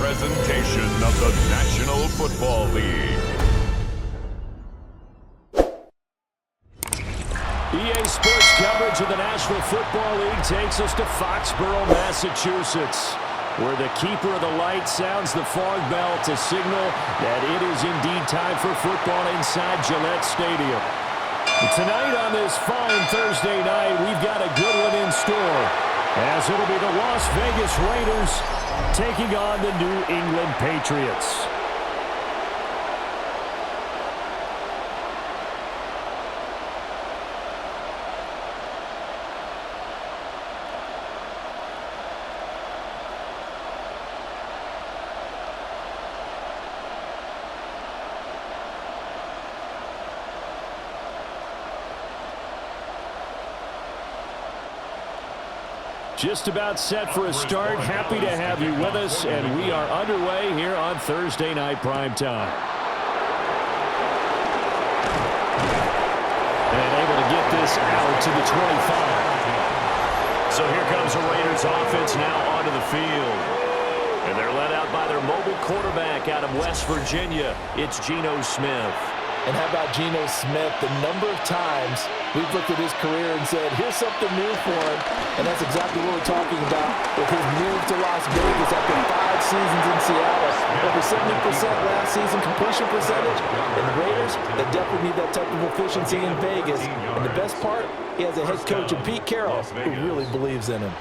presentation of the National Football League. EA Sports coverage of the National Football League takes us to Foxborough, Massachusetts, where the keeper of the light sounds the fog bell to signal that it is indeed time for football inside Gillette Stadium. Tonight on this fine Thursday night, we've got a good one in store, as it'll be the Las Vegas Raiders taking on the New England Patriots. Just about set for a start. Happy to have you with us, and we are underway here on Thursday Night Primetime. And able to get this out to the 25. So here comes the Raiders offense now onto the field. And they're led out by their mobile quarterback out of West Virginia. It's Geno Smith. And how about Geno Smith? The number of times we've looked at his career and said, here's something new for him. And that's exactly what we're talking about with his move to Las Vegas after 5 seasons in Seattle. Over 70% last season completion percentage. And the Raiders, they definitely need that type of efficiency in Vegas. And the best part, he has a head coach in Pete Carroll who really believes in him.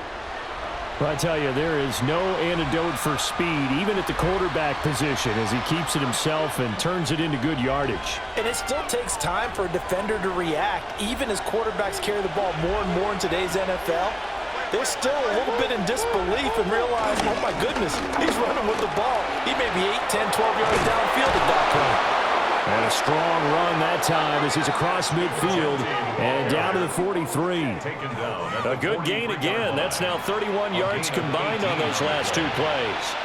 Well, I tell you, there is no antidote for speed, even at the quarterback position, as he keeps it himself and turns it into good yardage. And it still takes time for a defender to react, even as quarterbacks carry the ball more and more in today's NFL. They're still a little bit in disbelief and realize, oh my goodness, he's running with the ball. He may be 8, 10, 12 yards downfield at that point. And a strong run that time as he's across midfield and down to the 43. A good gain again. That's now 31 yards combined on those last 2 plays.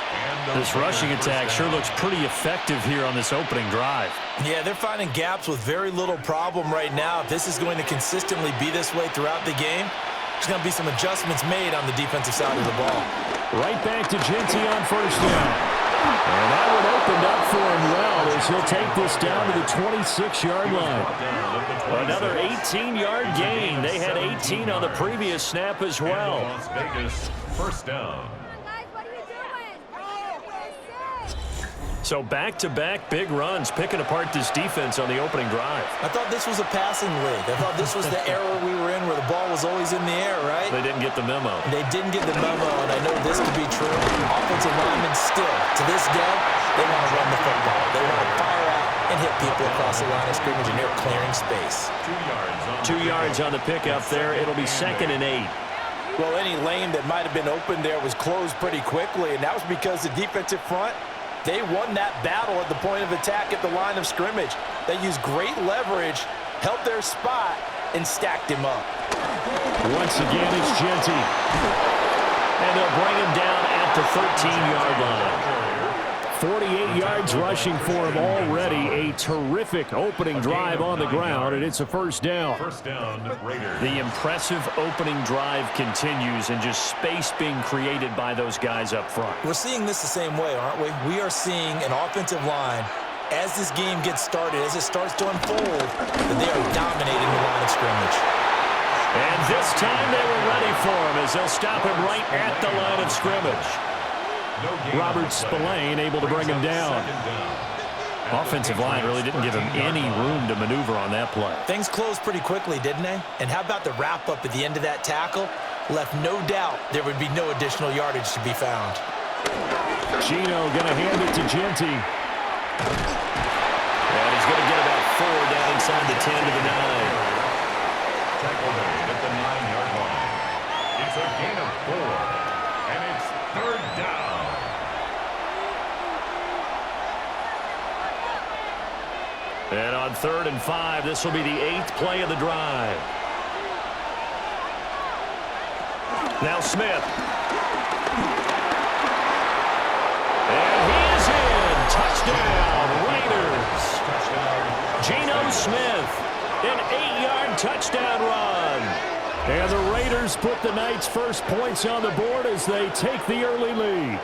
This rushing attack sure looks pretty effective here on this opening drive. Yeah, they're finding gaps with very little problem right now. If this is going to consistently be this way throughout the game, there's going to be some adjustments made on the defensive side of the ball. Right back to Genty on first down. And that one opened up for him well as he'll take this down to the 26-yard line. Another 18-yard gain. They had 18 on the previous snap as well. Las Vegas, first down. So back-to-back big runs, picking apart this defense on the opening drive. I thought this was a passing league. I thought this was the era we were in where the ball was always in the air, right? They didn't get the memo. They didn't get the memo, and I know this to be true. Offensive linemen still, to this day, they want to run the football. They want to fire out and hit people across the line of scrimmage, and they're clearing space. 2 yards on the pickup there. It'll be 2nd and 8. Well, any lane that might have been open there was closed pretty quickly, and that was because the defensive front, they won that battle at the point of attack at the line of scrimmage. They used great leverage, held their spot, and stacked him up. Once again, it's Genty. And they'll bring him down at the 13-yard line. 48 yards rushing for him already. A terrific opening drive on the ground, and it's a first down. First down, Raiders. The impressive opening drive continues, and just space being created by those guys up front. We're seeing this the same way, aren't we? We are seeing an offensive line, as this game gets started, as it starts to unfold, that they are dominating the line of scrimmage. And this time they were ready for him as they'll stop him right at the line of scrimmage. Robert Spillane able to bring him down. Offensive line really didn't give him any room to maneuver on that play. Things closed pretty quickly, didn't they? And how about the wrap-up at the end of that tackle? Left no doubt there would be no additional yardage to be found. Geno going to hand it to Genty. And he's going to get about 4 down inside the 10 to the 9. Tackle made at the 9-yard line. It's a gain of 4, and it's 3rd down. And on 3rd and 5, this will be the 8th play of the drive. Now Smith. And he is in. Touchdown, Raiders. Geno Smith, an 8-yard touchdown run. And the Raiders put the night's first points on the board as they take the early lead.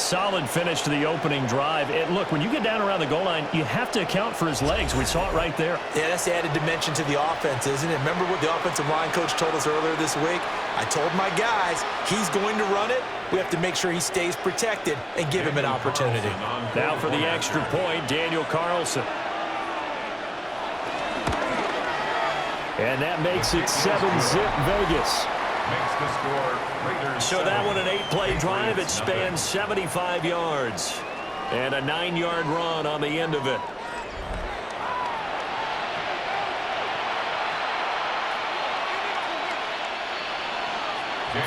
solid finish to the opening drive. And look, when you get down around the goal line, you have to account for his legs. We saw it right there. Yeah, that's the added dimension to the offense, isn't it? Remember what the offensive line coach told us earlier this week? I told my guys, he's going to run it. We have to make sure he stays protected and give him an opportunity. Now for the extra point, Daniel Carlson. And that makes it 7-zip Vegas. Makes the score Raiders. So that one, an 8-play drive. It spans 75 yards. And a 9-yard run on the end of it.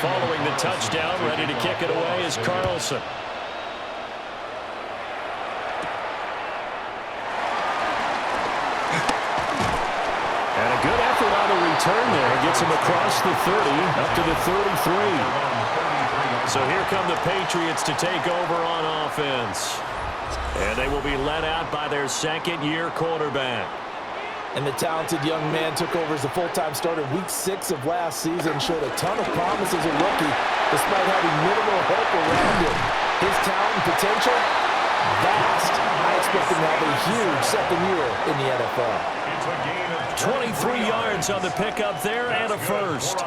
Following the touchdown, ready to kick it away is Carlson. And a good effort on the return there. Gets him across the 30, up to the 33. So here come the Patriots to take over on offense. And they will be led out by their second-year quarterback. And the talented young man took over as a full-time starter week 6 of last season, showed a ton of promise as a rookie, despite having minimal help around him. His talent and potential, vast. I expect him to have a huge second year in the NFL. 23 yards on the pickup there and a first.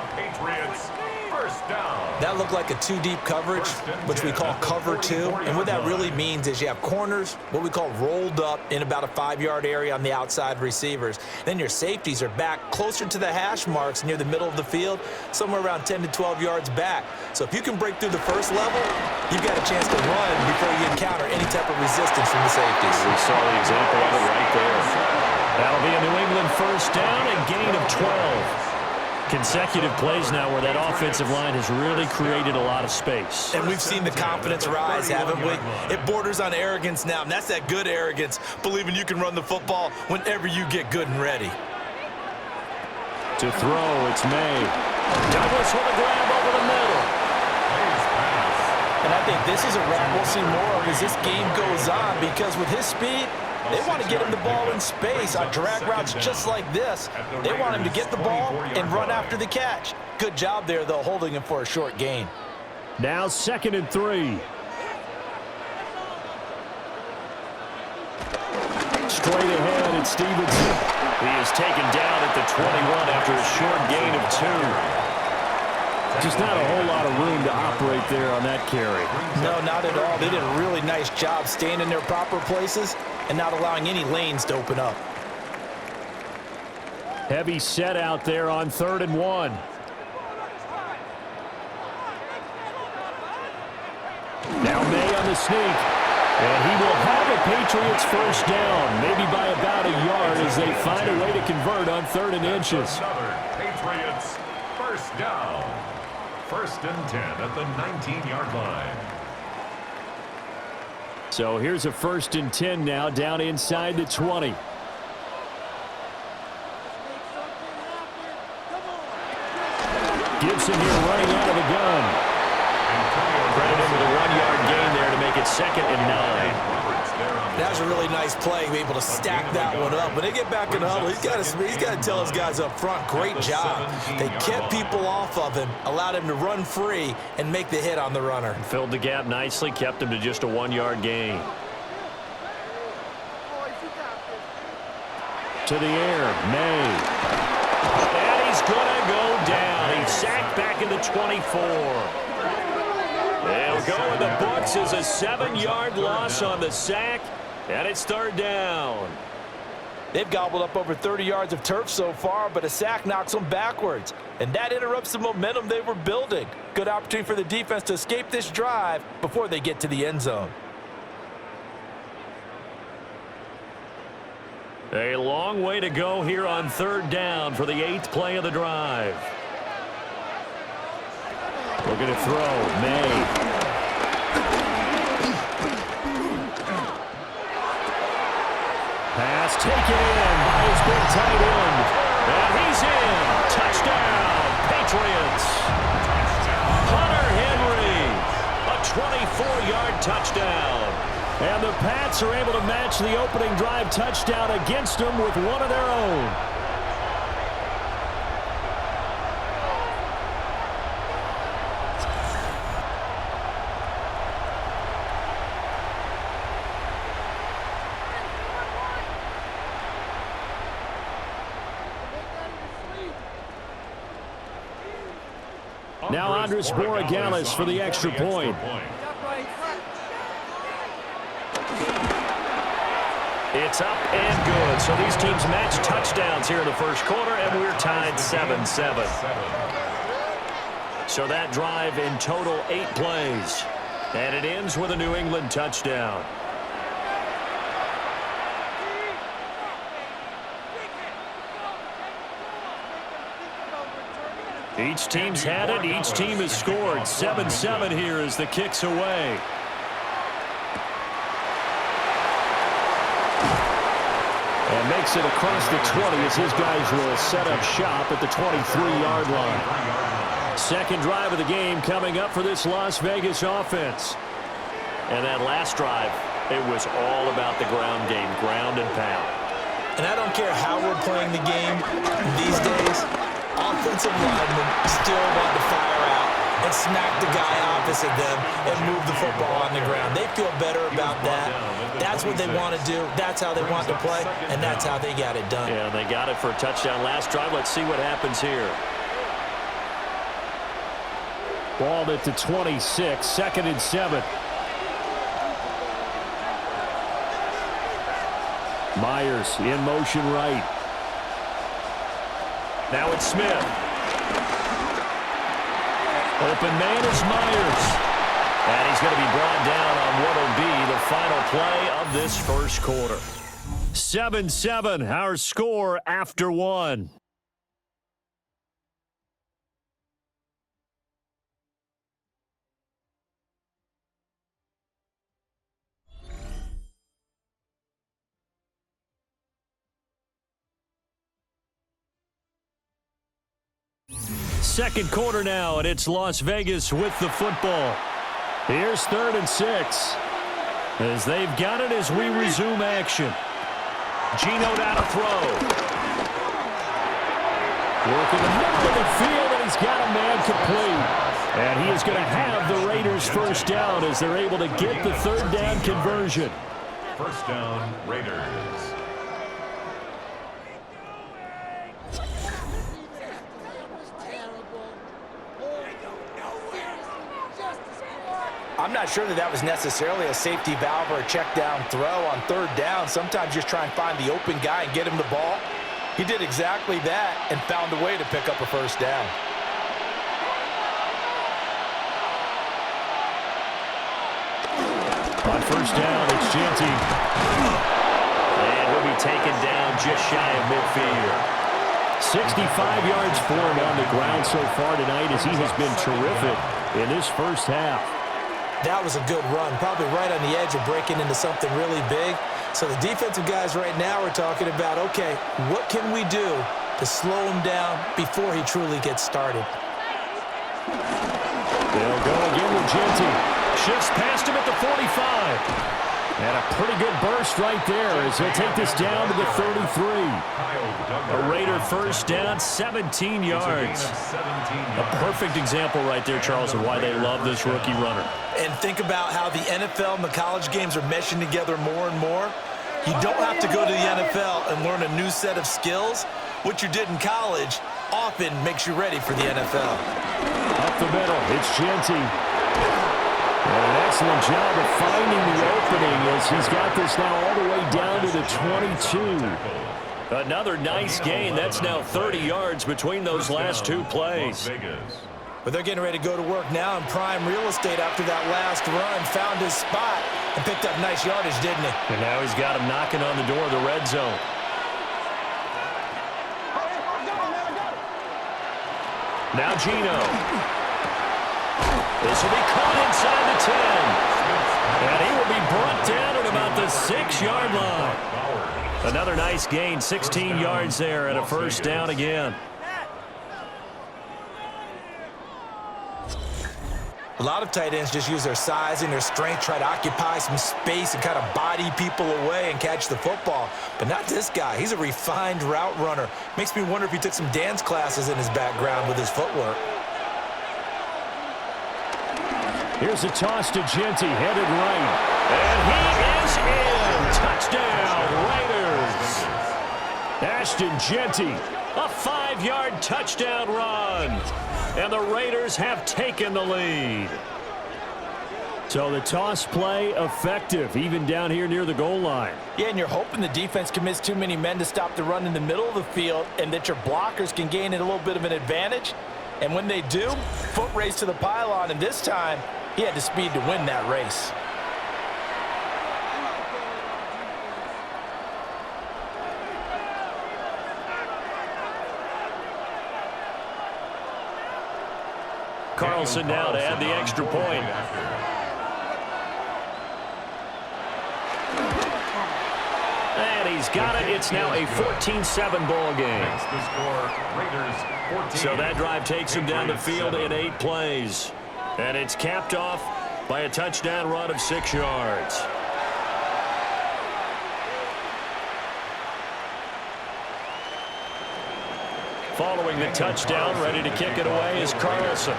That looked like a 2-deep coverage, which we call cover 2. And what that really means is you have corners, what we call rolled up in about a 5-yard area on the outside receivers. Then your safeties are back closer to the hash marks near the middle of the field, somewhere around 10 to 12 yards back. So if you can break through the first level, you've got a chance to run before you encounter any type of resistance from the safeties. We saw the example of it right there. That'll be a New England first down and gain of 12. Consecutive plays now where that offensive line has really created a lot of space. And we've seen the confidence rise, haven't we? It borders on arrogance now, and that's that good arrogance, believing you can run the football whenever you get good and ready. To throw, it's Maye. Douglas with a grab over the middle. And I think this is a route we'll see more of as this game goes on, because with his speed, they want to get him the ball in space on drag routes just like this. They want him to get the ball and run after the catch. Good job there, though, holding him for a short gain. Now 2nd and 3. Straight ahead, it's Stevenson. He is taken down at the 21 after a short gain of 2. Just not a whole lot of room to operate there on that carry. No, not at all. They did a really nice job staying in their proper places and not allowing any lanes to open up. Heavy set out there on 3rd and 1. Now Maye on the sneak. And he will have a Patriots first down, maybe by about a yard as they find a way to convert on 3rd and inches. Another Patriots first down. 1st and 10 at the 19-yard line. So here's a 1st and 10 now down inside the 20. Gibson here running out of the gun. Credit him with a 1-yard gain there to make it 2nd and 9. That was a really nice play, be able to stack that one up. When they get back in the huddle, he's got to tell his guys up front, great job. They kept people off of him, allowed him to run free and make the hit on the runner. Filled the gap nicely, kept him to just a 1-yard gain. To the air, Maye. And he's going to go down. He's sacked back in the 24. They'll go in the books as a 7-yard loss on the sack, and it's 3rd down. They've gobbled up over 30 yards of turf so far, but a sack knocks them backwards, and that interrupts the momentum they were building. Good opportunity for the defense to escape this drive before they get to the end zone. A long way to go here on 3rd down for the 8th play of the drive. Looking to throw, Maye. Pass taken in by his big tight end. And he's in. Touchdown, Patriots. Hunter Henry, a 24-yard touchdown. And the Pats are able to match the opening drive touchdown against them with one of their own. Now Andres Borregales for the extra point. It's up and good. So these teams match touchdowns here in the first quarter, and we're tied 7-7. So that drive in total 8 plays. And it ends with a New England touchdown. Each team's had it. Each team has scored. 7-7 here as the kick's away. And makes it across the 20 as his guys will set up shop at the 23-yard line. Second drive of the game coming up for this Las Vegas offense. And that last drive, it was all about the ground game, ground and pound. And I don't care how we're playing the game these days, offensive linemen still want to fire out and smack the guy opposite them and move the football on the ground. They feel better about that. That's what they want to do. That's how they want to play, and that's how they got it done. Yeah, they got it for a touchdown last drive. Let's see what happens here. Ball at the 26, 2nd and 7. Myers in motion right. Now it's Smith. Open man is Myers. And he's going to be brought down on what will be the final play of this first quarter. 7-7, our score after 1. Second quarter now, and it's Las Vegas with the football. Here's 3rd and 6. As they've got it as we resume action. Geno down to throw. Working the middle of the field, and he's got a man complete. And he is going to have the Raiders first down as they're able to get the 3rd down conversion. First down, Raiders. I'm not sure that was necessarily a safety valve or a check down throw on 3rd down. Sometimes just try and find the open guy and get him the ball. He did exactly that and found a way to pick up a first down. On first down, it's Genty. And he'll be taken down just shy of midfield. 65 yards for him on the ground so far tonight as he has been terrific in this first half. That was a good run, probably right on the edge of breaking into something really big. So the defensive guys right now are talking about, okay, what can we do to slow him down before he truly gets started? They'll go again with Genty. Shifts past him at the 45. And a pretty good burst right there as he'll take this down to the 33. A Raider first down, 17 yards. A perfect example right there, Charles, of why they love this rookie runner. And think about how the NFL and the college games are meshing together more and more. You don't have to go to the NFL and learn a new set of skills. What you did in college often makes you ready for the NFL. Up the middle, it's Genty. And an excellent job of finding the opening as he's got this now all the way down to the 22. Another nice gain. That's now 30 yards between those last 2 plays. But they're getting ready to go to work now in prime real estate after that last run. Found his spot and picked up nice yardage, didn't he? And now he's got him knocking on the door of the red zone. Now Geno. This will be caught inside the 10. And he will be brought down at about the 6-yard line. Another nice gain, 16 yards there, and a first down again. A lot of tight ends just use their size and their strength, try to occupy some space and kind of body people away and catch the football. But not this guy. He's a refined route runner. Makes me wonder if he took some dance classes in his background with his footwork. Here's a toss to Genty, headed right. And he is in. Touchdown, Raiders. Ashton Genty, a 5-yard touchdown run. and the Raiders have taken the lead. So the toss play effective, even down here near the goal line. Yeah, and you're hoping the defense commits too many men to stop the run in the middle of the field and that your blockers can gain a little bit of an advantage. And when they do, foot race to the pylon, and this time he had the speed to win that race. Carlson now to add the extra point. And he's got it. It's now a 14-7 ball game. That's the score. Raiders 14. So that drive takes him down the field in 8 plays. And it's capped off by a touchdown run of 6 yards. Following the touchdown, ready to kick it away is Carlson.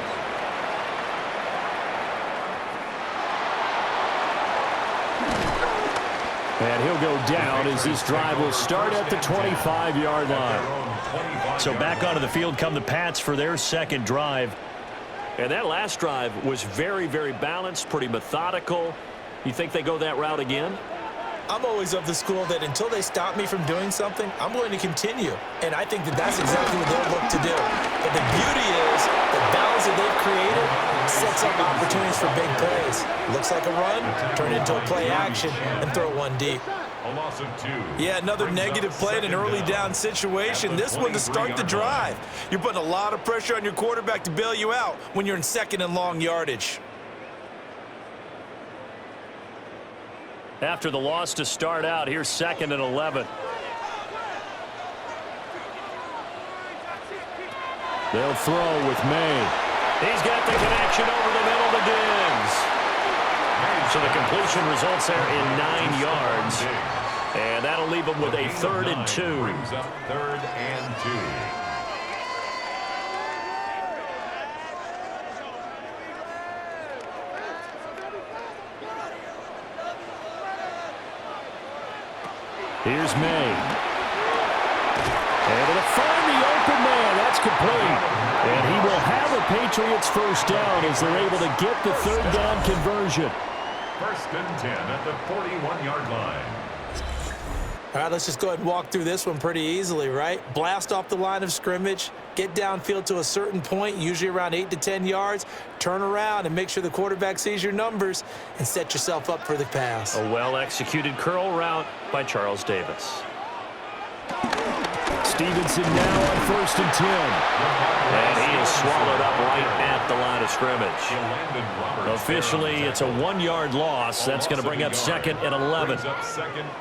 And he'll go down as this drive will start at the 25-yard line. So back onto the field come the Pats for their second drive. And that last drive was very, very balanced, pretty methodical. You think they go that route again? I'm always of the school that until they stop me from doing something, I'm going to continue. And I think that that's exactly what they'll look to do. But the beauty is the balance that they've created sets up opportunities for big plays. Looks like a run, turn it into a play action, and throw one deep. A loss of 2. Yeah, another negative play in an early down situation. This one to start the drive. You're putting a lot of pressure on your quarterback to bail you out when you're in second and long yardage. After the loss to start out, here's 2nd and 11. They'll throw with Maye. He's got the connection over the middle to Diggs. So the completion results there in 9 yards. And that'll leave them with a 3rd and 2. Brings up 3rd and 2. Here's Maye. Able to find the open man. That's complete. And he will have a Patriots first down as they're able to get the 3rd down conversion. 1st and 10 at the 41-yard line. All right, let's just go ahead and walk through this one pretty easily, right? Blast off the line of scrimmage, get downfield to a certain point, usually around 8 to 10 yards, turn around and make sure the quarterback sees your numbers and set yourself up for the pass. A well-executed curl route by Charles Davis. Stevenson now on 1st and 10. And he is swallowed up right at the line of scrimmage. Officially, it's a 1-yard loss. That's going to bring up 2nd and 11.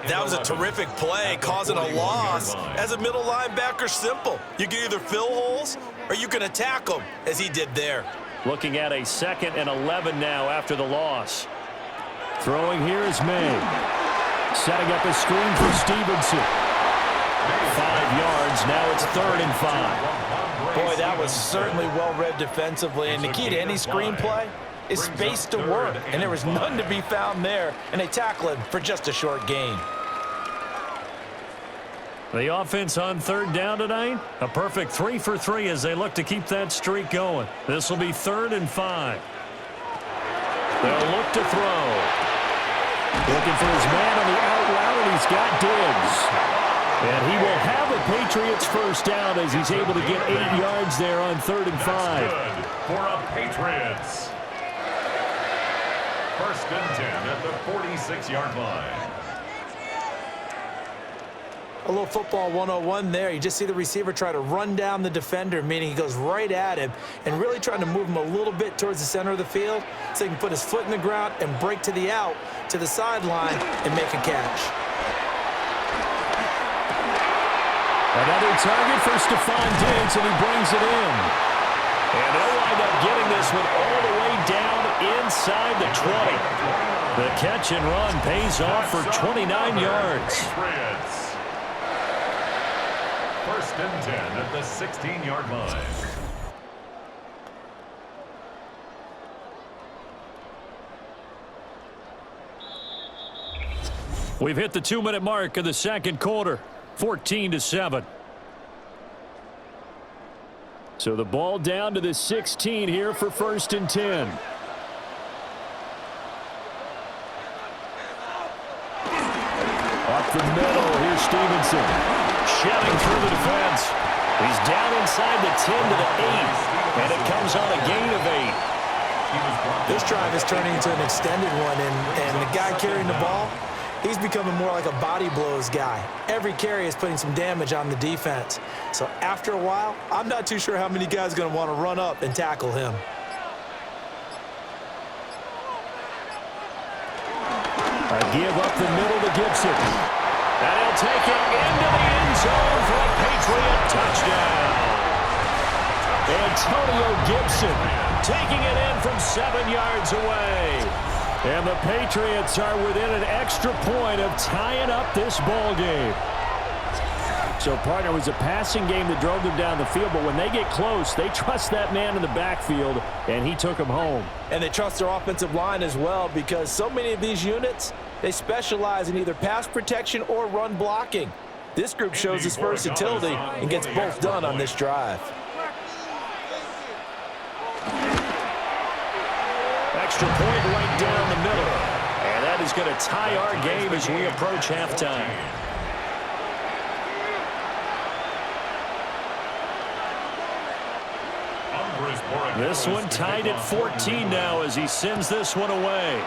That was a terrific play, causing a loss. As a middle linebacker, simple. You can either fill holes or you can attack them, as he did there. Looking at a 2nd and 11 now after the loss. Throwing here is Maye. Setting up a screen for Stevenson. 5 yards. Now it's 3rd and 5. Boy, that was certainly well-read defensively. And the key to any screenplay is space to work. And there was none to be found there. And they tackle him for just a short gain. The offense on 3rd down tonight, a perfect 3 for 3 as they look to keep that streak going. This will be 3rd and 5. They'll look to throw. Looking for his man on the out route, and he's got Diggs. And he will have a Patriots first down as he's able to get 8 yards there on 3rd and 5. That's good for a Patriots. 1st and 10 at the 46-yard line. A little football 101 there. You just see the receiver try to run down the defender, meaning he goes right at him and really trying to move him a little bit towards the center of the field so he can put his foot in the ground and break to the out, to the sideline, and make a catch. Another target for Stephon Diggs, and he brings it in. And they'll wind up getting this one all the way down inside the 20. The catch and run pays off for 29 yards. 1st and 10 at the 16-yard line. We've hit the 2-minute mark of the 2nd quarter. 14-7. So the ball down to the 16 here for 1st and 10. Up the middle, here's Stevenson. Shoving through the defense. He's down inside the 10 to the 8. And it comes on a gain of 8. This drive is turning into an extended one, and the guy carrying the ball, he's becoming more like a body blows guy. Every carry is putting some damage on the defense. So after a while, I'm not too sure how many guys are going to want to run up and tackle him. A give up the middle to Gibson. And he'll take it into the end zone for a Patriot touchdown. Antonio Gibson taking it in from 7 yards away. And the Patriots are within an extra point of tying up this ball game. So, partner, it was a passing game that drove them down the field, but when they get close, they trust that man in the backfield, and he took them home. And they trust their offensive line as well, because so many of these units, they specialize in either pass protection or run blocking. This group shows its versatility and gets both done on this drive. Extra point right down the middle. And that is going to tie our game as we approach halftime. This one tied at 14 now as he sends this one away.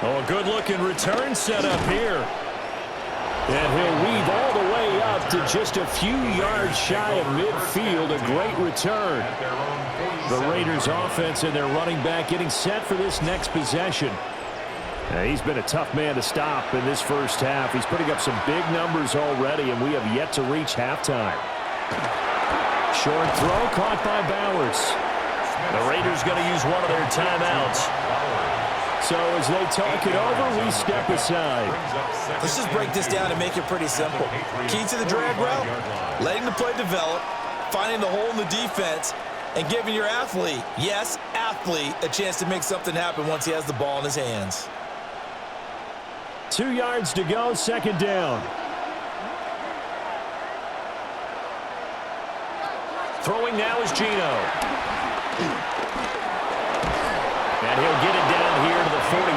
Oh, a good-looking return set up here. And he'll weave all the way up to just a few yards shy of midfield. A great return. The Raiders offense and their running back getting set for this next possession. He's been a tough man to stop in this first half. He's putting up some big numbers already, and we have yet to reach halftime. Short throw caught by Bowers. The Raiders going to use one of their timeouts. So as they talk it over, we step aside. Let's just break this down and make it pretty simple. Key to the drag route, letting the play develop, finding the hole in the defense, and giving your athlete, yes, athlete, a chance to make something happen once he has the ball in his hands. 2 yards to go, 2nd down. Throwing now is Geno. And he'll get it down here to the 43.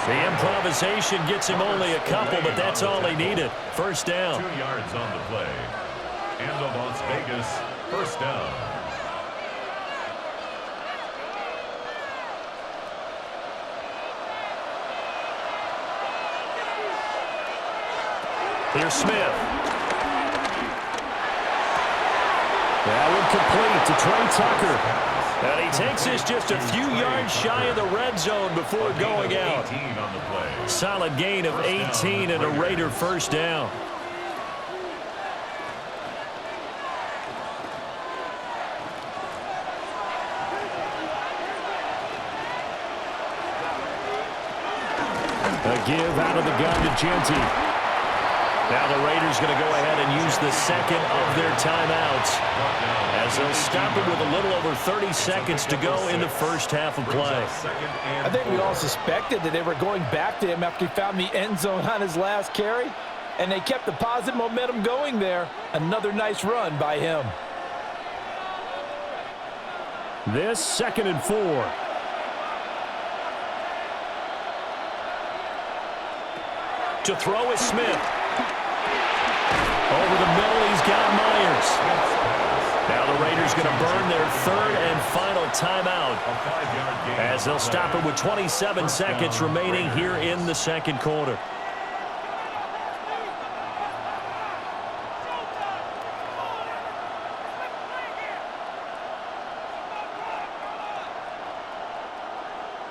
The improvisation gets him only a couple, but that's all he needed. 1st down. 2 yards on the play. And the Las Vegas 1st down. Here's Smith. That one complete to Trey Tucker. And he takes this just a few yards shy of the red zone before going out. Solid gain of 18 and a Raider 1st down. A give out of the gun to Genty. Now the Raiders going to go ahead and use the 2nd of their timeouts as they'll stop it with a little over 30 seconds to go in the first half of play. I think we all suspected that they were going back to him after he found the end zone on his last carry, and they kept the positive momentum going there. Another nice run by him. This 2nd and 4. To throw is Smith. Over the middle, he's got Myers. Now the Raiders going to burn their 3rd and final timeout as they'll stop it with 27 seconds remaining here in the 2nd quarter.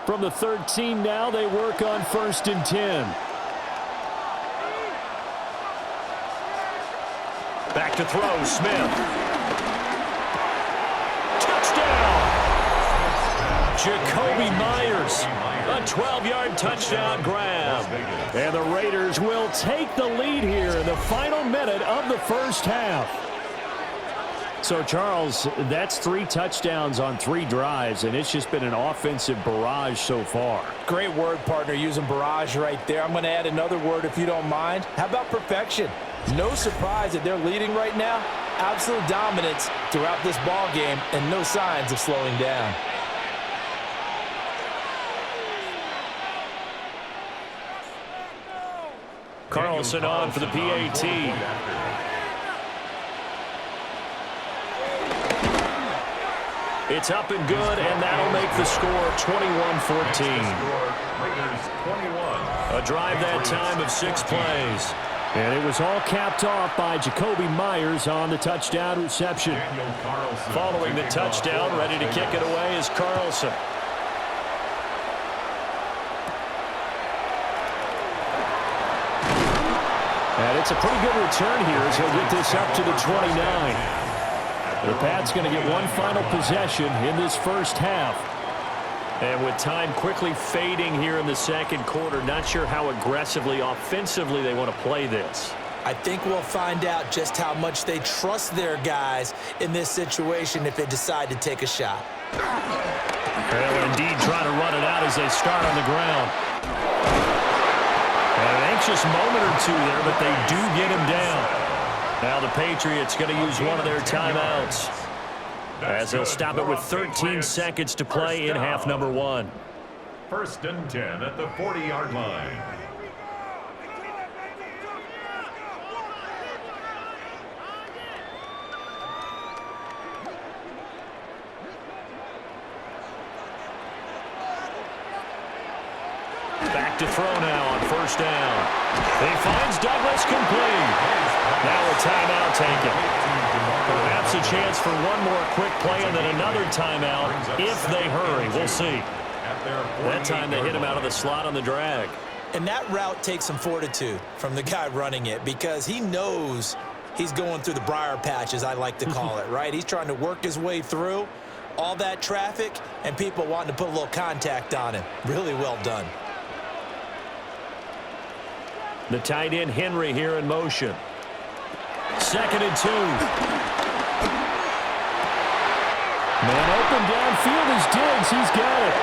From the 13 now, they work on 1st and 10. Back to throw, Smith. Touchdown! Jacoby Myers, a 12-yard touchdown grab. And the Raiders will take the lead here in the final minute of the first half. So, Charles, that's 3 touchdowns on 3 drives, and it's just been an offensive barrage so far. Great word, partner, using barrage right there. I'm going to add another word if you don't mind. How about perfection? No surprise that they're leading right now. Absolute dominance throughout this ball game and no signs of slowing down. Carlson on for the PAT. It's up and good, and that'll make the score 21-14. A drive that time of 6 plays. And it was all capped off by Jacoby Myers on the touchdown reception. Following the touchdown, ready to kick it away is Carlson. And it's a pretty good return here as he'll get this up to the 29. The Pats going to get one final possession in this first half. And with time quickly fading here in the second quarter, not sure how aggressively, offensively they want to play this. I think we'll find out just how much they trust their guys in this situation if they decide to take a shot. Well, indeed, trying to run it out as they start on the ground. And an anxious moment or two there, but they do get him down. Now the Patriots going to use one of their timeouts as they'll stop it with 13 seconds to play in half number 1. 1st and 10 at the 40-yard line. Back to throw now on 1st down. He finds Douglas complete. Now a timeout taken. Perhaps a chance for one more quick play and then another timeout if they hurry. We'll see. That time they hit him out of the slot on the drag. And that route takes some fortitude from the guy running it because he knows he's going through the briar patch, as I like to call it, right? He's trying to work his way through all that traffic and people wanting to put a little contact on him. Really well done. The tight end Henry here in motion. 2nd and 2. Man open downfield is Diggs. He's got it.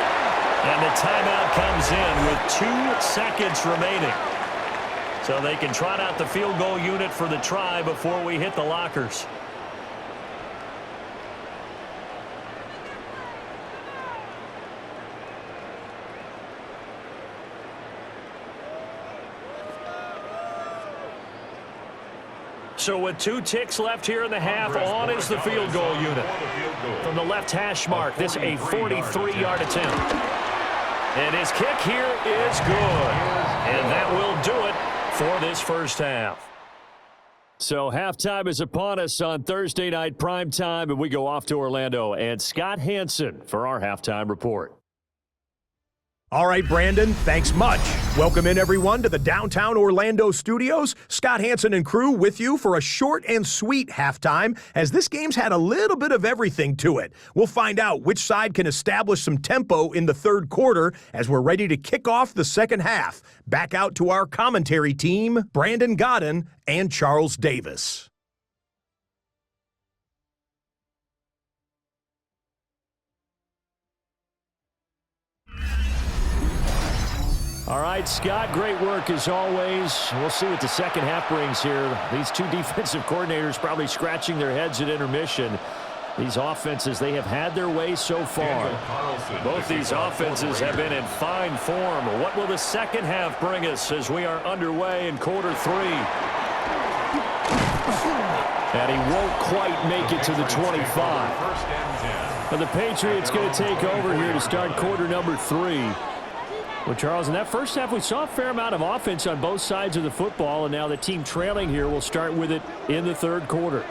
And the timeout comes in with 2 seconds remaining. So they can trot out the field goal unit for the try before we hit the lockers. So with 2 ticks left here in the half, on is the field goal unit. From the left hash mark, this a 43-yard attempt. And his kick here is good. And that will do it for this first half. So halftime is upon us on Thursday night primetime, and we go off to Orlando. And Scott Hansen for our halftime report. All right, Brandon, thanks much. Welcome in, everyone, to the downtown Orlando studios. Scott Hansen and crew with you for a short and sweet halftime, as this game's had a little bit of everything to it. We'll find out which side can establish some tempo in the third quarter as we're ready to kick off the second half. Back out to our commentary team, Brandon Godden and Charles Davis. All right, Scott, great work as always. We'll see what the second half brings here. These 2 defensive coordinators probably scratching their heads at intermission. These offenses, they have had their way so far. Both these offenses have been in fine form. What will the second half bring us as we are underway in quarter 3? And he won't quite make it to the 25. But the Patriots going to take over here to start quarter number 3. Well, Charles, in that first half, we saw a fair amount of offense on both sides of the football, and now the team trailing here will start with it in the third quarter.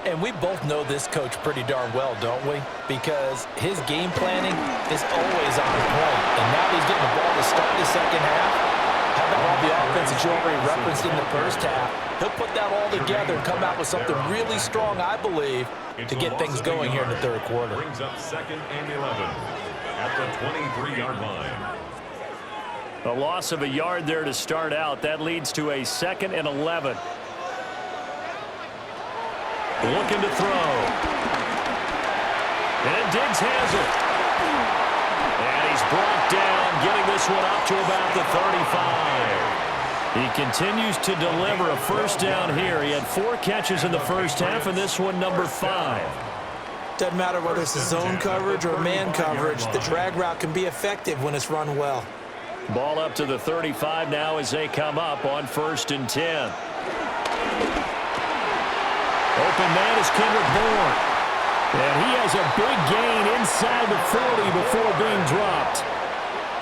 And we both know this coach pretty darn well, don't we? Because his game planning is always on point. And now he's getting the ball to start the second half. How about all the offense that you already referenced in the first half? He'll put that all together and come out with something really strong, I believe, to get things going here in the third quarter. Brings up 2nd and 11 at the 23-yard line. A loss of a yard there to start out. That leads to a 2nd and 11. Looking to throw. And Diggs has it. And he's brought down, getting this one up to about the 35. He continues to deliver a first down here. He had 4 catches in the first half, and this one number 5. Doesn't matter whether it's a zone coverage or man coverage, the drag route can be effective when it's run well. Ball up to the 35 now as they come up on 1st and 10. Open man is Kendrick Bourne. And he has a big gain inside the 40 before being dropped.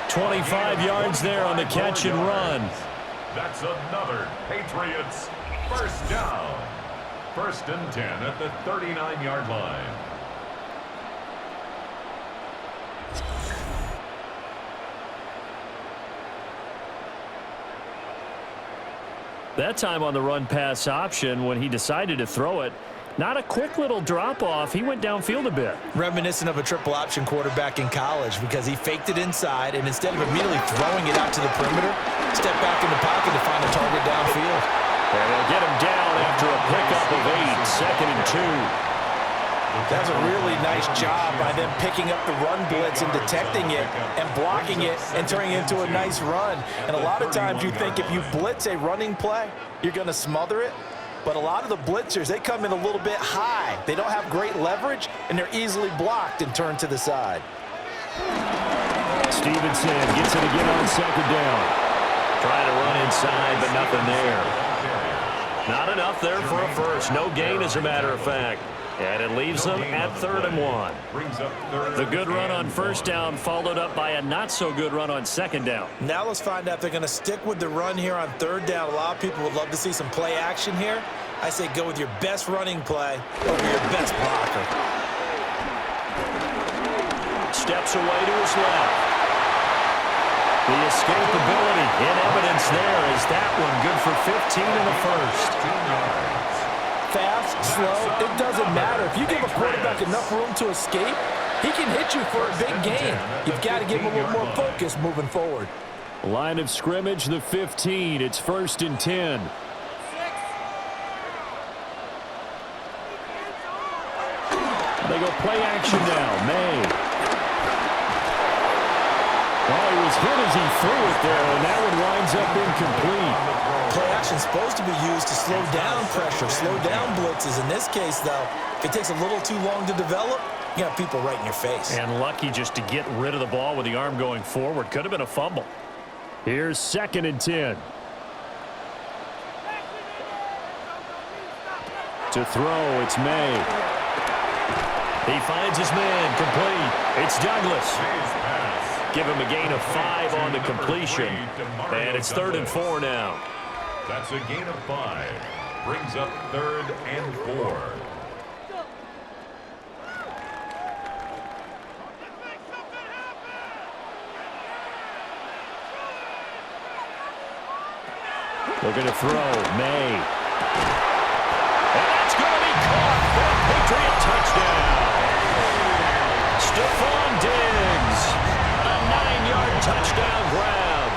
25 yards there on the catch and run. That's another Patriots first down. 1st and 10 at the 39-yard line. That time on the run-pass option when he decided to throw it. Not a quick little drop-off. He went downfield a bit. Reminiscent of a triple-option quarterback in college because he faked it inside, and instead of immediately throwing it out to the perimeter, stepped back in the pocket to find a target downfield. And they'll get him down after a pickup of 8, 2nd and 2. That's a really nice job by them picking up the run blitz and detecting it and blocking it and turning it into a nice run. And a lot of times you think if you blitz a running play, you're going to smother it. But a lot of the blitzers, they come in a little bit high. They don't have great leverage, and they're easily blocked and turned to the side. Stevenson gets it again on 2nd down. Trying to run inside, but nothing there. Not enough there for a first. No gain, as a matter of fact. And it leaves them at 3rd and 1. The good run on 1st down followed up by a not-so-good run on 2nd down. Now let's find out if they're going to stick with the run here on 3rd down. A lot of people would love to see some play action here. I say go with your best running play over your best blocker. Steps away to his left. The escapability in evidence there is that one good for 15 in the first. Fast, slow, it doesn't matter. If you give a quarterback enough room to escape, he can hit you for a big gain. You've got to give him a little more focus moving forward. Line of scrimmage, the 15. It's 1st and 10. They go play action now. Maye. Oh, he was hit as he threw it there, and that one winds up incomplete. Play action is supposed to be used to slow down pressure, slow down blitzes. In this case, though, if it takes a little too long to develop, you got people right in your face. And lucky just to get rid of the ball with the arm going forward. Could have been a fumble. Here's 2nd and 10. To throw, it's Maye. He finds his man, complete. It's Douglas. Give him a gain of 5 on the completion. And it's 3rd and 4 now. That's a gain of 5. Brings up 3rd and 4. Looking to throw, Maye. And that's going to be caught for a Patriot touchdown. Stephon Diggs, a 9-yard touchdown grab.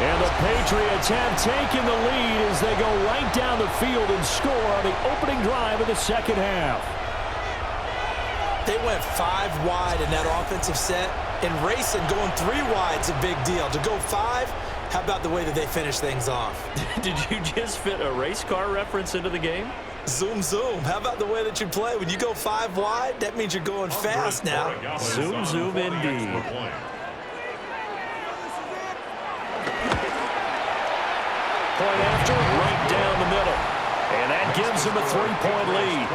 And the Patriots have taken the lead as they go right down the field and score on the opening drive of the 2nd half. They went 5 wide in that offensive set. And racing, going 3 wide is a big deal. To go 5, how about the way that they finish things off? Did you just fit a race car reference into the game? Zoom, zoom. How about the way that you play? When you go 5 wide, that means you're going fast now. Zoom, zoom indeed. Point after, right down the middle. And that gives them a 3-point lead.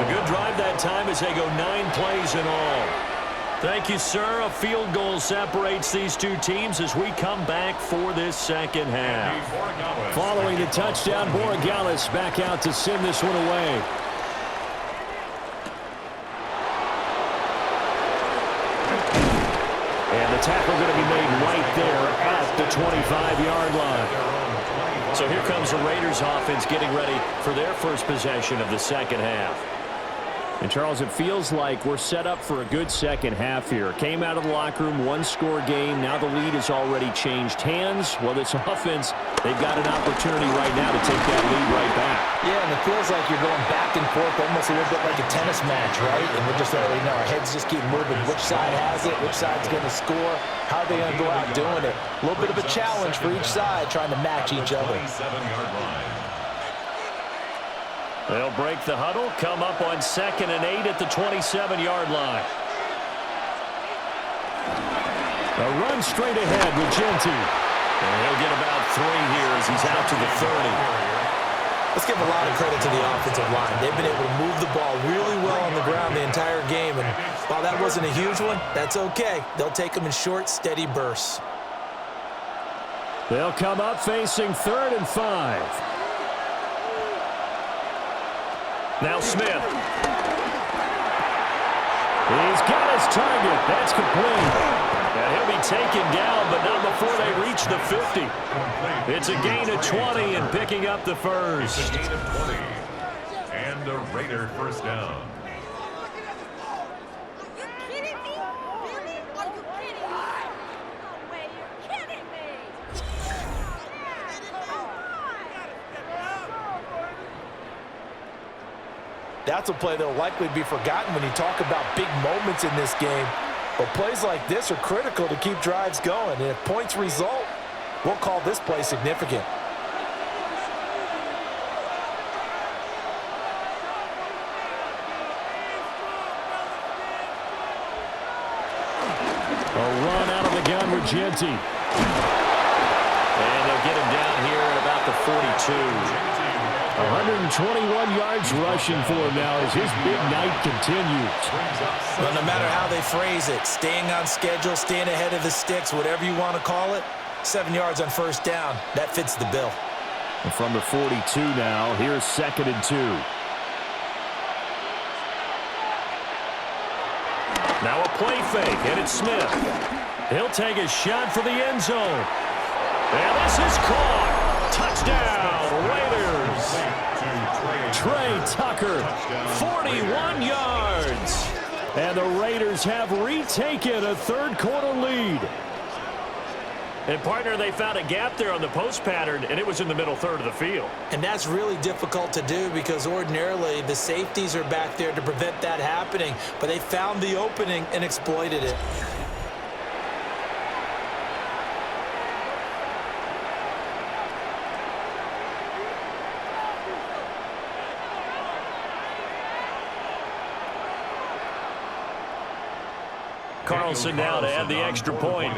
A good drive that time as they go 9 plays in all. Thank you, sir. A field goal separates these two teams as we come back for this 2nd half. Following the touchdown, Borregales back out to send this one away. And the tackle going to be made right there at the 25-yard line. So here comes the Raiders offense getting ready for their first possession of the 2nd half. And, Charles, it feels like we're set up for a good second half here. Came out of the locker room, one-score game. Now the lead has already changed hands. Well, this offense, they've got an opportunity right now to take that lead right back. Yeah, and it feels like you're going back and forth almost a little bit like a tennis match, right? And we're just already know our heads just keep moving. Which side has it? Which side's going to score? How are they going to go out doing it? A little bit of a challenge for each side trying to match each other. 27-yard line. They'll break the huddle, come up on 2nd and 8 at the 27-yard line. A run straight ahead with Genti. And he'll get about 3 here as he's out to the 30. Let's give a lot of credit to the offensive line. They've been able to move the ball really well on the ground the entire game. And while that wasn't a huge one, that's okay. They'll take them in short, steady bursts. They'll come up facing 3rd and 5. Now Smith. He's got his target. That's complete. And he'll be taken down, but not before they reach the 50. It's a gain of 20 and picking up the first. It's a gain of 20. And a Raider first down. That's a play that will likely be forgotten when you talk about big moments in this game. But plays like this are critical to keep drives going. And if points result, we'll call this play significant. A run out of the gun with Genti. And they'll get him down here at about the 42. 121 yards rushing for him now as his big night continues. Well, no matter how they phrase it, staying on schedule, staying ahead of the sticks, whatever you want to call it, 7 yards on first down, that fits the bill. And from the 42 now, here's 2nd and 2. Now a play fake, and it's Smith. He'll take a shot for the end zone. And this is caught. Touchdown, Raiders. Trey Tucker, 41 yards. And the Raiders have retaken a third-quarter lead. And, partner, they found a gap there on the post pattern, and it was in the middle third of the field. And that's really difficult to do because ordinarily the safeties are back there to prevent that happening. But they found the opening and exploited it. Carlson now to add the extra point.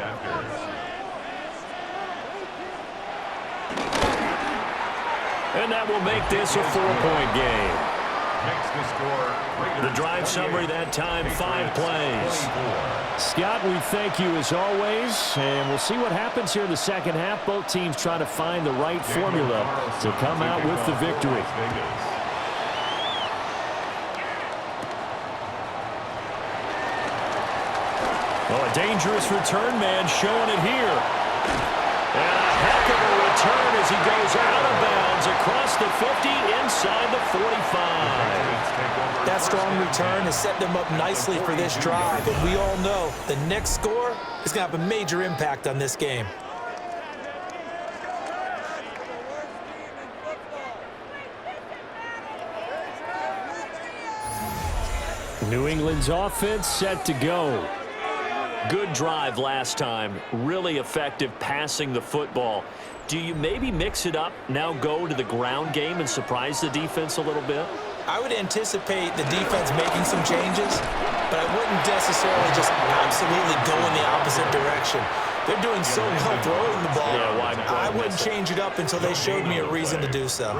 And that will make this a 4-point game. The drive summary that time, 5 plays. Scott, we thank you as always, and we'll see what happens here in the second half. Both teams trying to find the right formula to come out with the victory. Well, a dangerous return man showing it here. And a heck of a return as he goes out of bounds across the 50 inside the 45. That strong return has set them up nicely for this drive. And we all know the next score is going to have a major impact on this game. New England's offense set to go. Good drive last time. Really effective passing the football. Do you maybe mix it up, now go to the ground game and surprise the defense a little bit? I would anticipate the defense making some changes, but I wouldn't necessarily just absolutely go in the opposite direction. They're doing so well throwing the ball. Yeah, I wouldn't change it up until they showed me a reason to do so.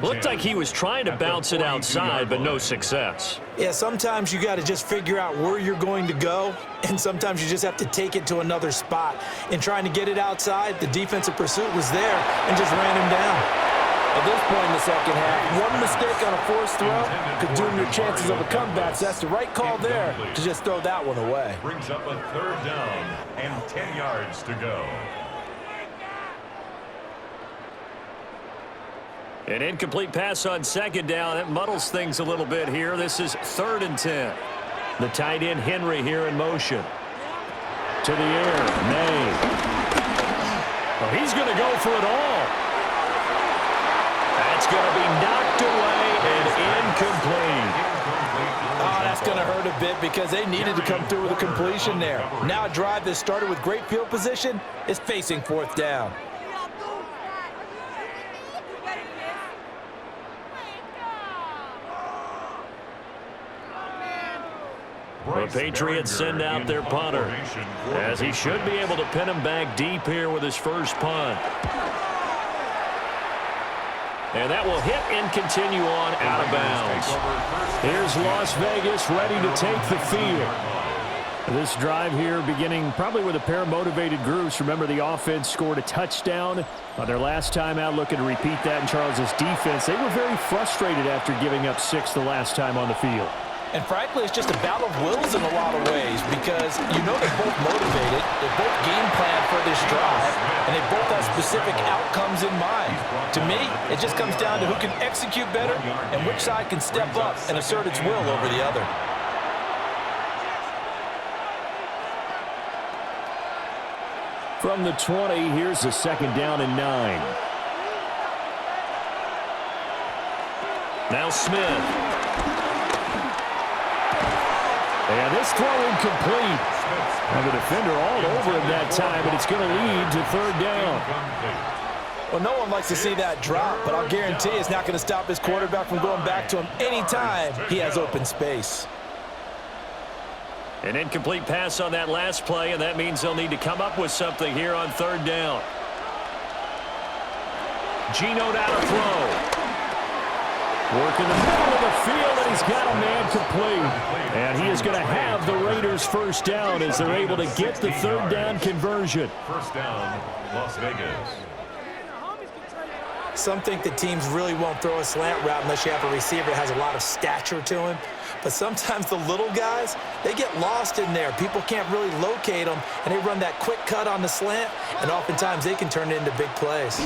Looked like he was trying to bounce it outside, but no success. Yeah, sometimes you got to just figure out where you're going to go, and sometimes you just have to take it to another spot. In trying to get it outside, the defensive pursuit was there and just ran him down. At this point in the second half, one mistake on a forced throw could doom your chances of a comeback. So that's the right call there to just throw that one away. Brings up a 3rd down and 10 yards to go. An incomplete pass on second down. That muddles things a little bit here. This is 3rd and 10. The tight end, Henry, here in motion. To the air, Maye. Well, he's going to go for it all. That's going to be knocked away and incomplete. Oh, that's going to hurt a bit because they needed to come through with a completion there. Now a drive that started with great field position is facing 4th down. The Patriots send out their punter, as he should be able to pin him back deep here with his first punt. And that will hit and continue on out of bounds. Here's Las Vegas ready to take the field. This drive here beginning probably with a pair of motivated groups. Remember, the offense scored a touchdown on their last time out, looking to repeat that in Charles' defense. They were very frustrated after giving up 6 the last time on the field. And frankly, it's just a battle of wills in a lot of ways because you know they're both motivated, they both game plan for this drive, and they both have specific outcomes in mind. To me, it just comes down to who can execute better and which side can step up and assert its will over the other. From the 20, here's a 2nd down and 9. Now Smith. And this throw incomplete. And the defender all over him that time, and it's going to lead to 3rd down. Well, no one likes to see that drop, but I'll guarantee it's not going to stop his quarterback from going back to him anytime he has open space. An incomplete pass on that last play, and that means they'll need to come up with something here on 3rd down. Geno now to throw. Work in the middle of the field, and he's got a man complete. And he is going to have the Raiders' first down as they're able to get the 3rd down conversion. First down, Las Vegas. Some think that teams really won't throw a slant route unless you have a receiver that has a lot of stature to him. But sometimes the little guys, they get lost in there. People can't really locate them, and they run that quick cut on the slant, and oftentimes they can turn it into big plays.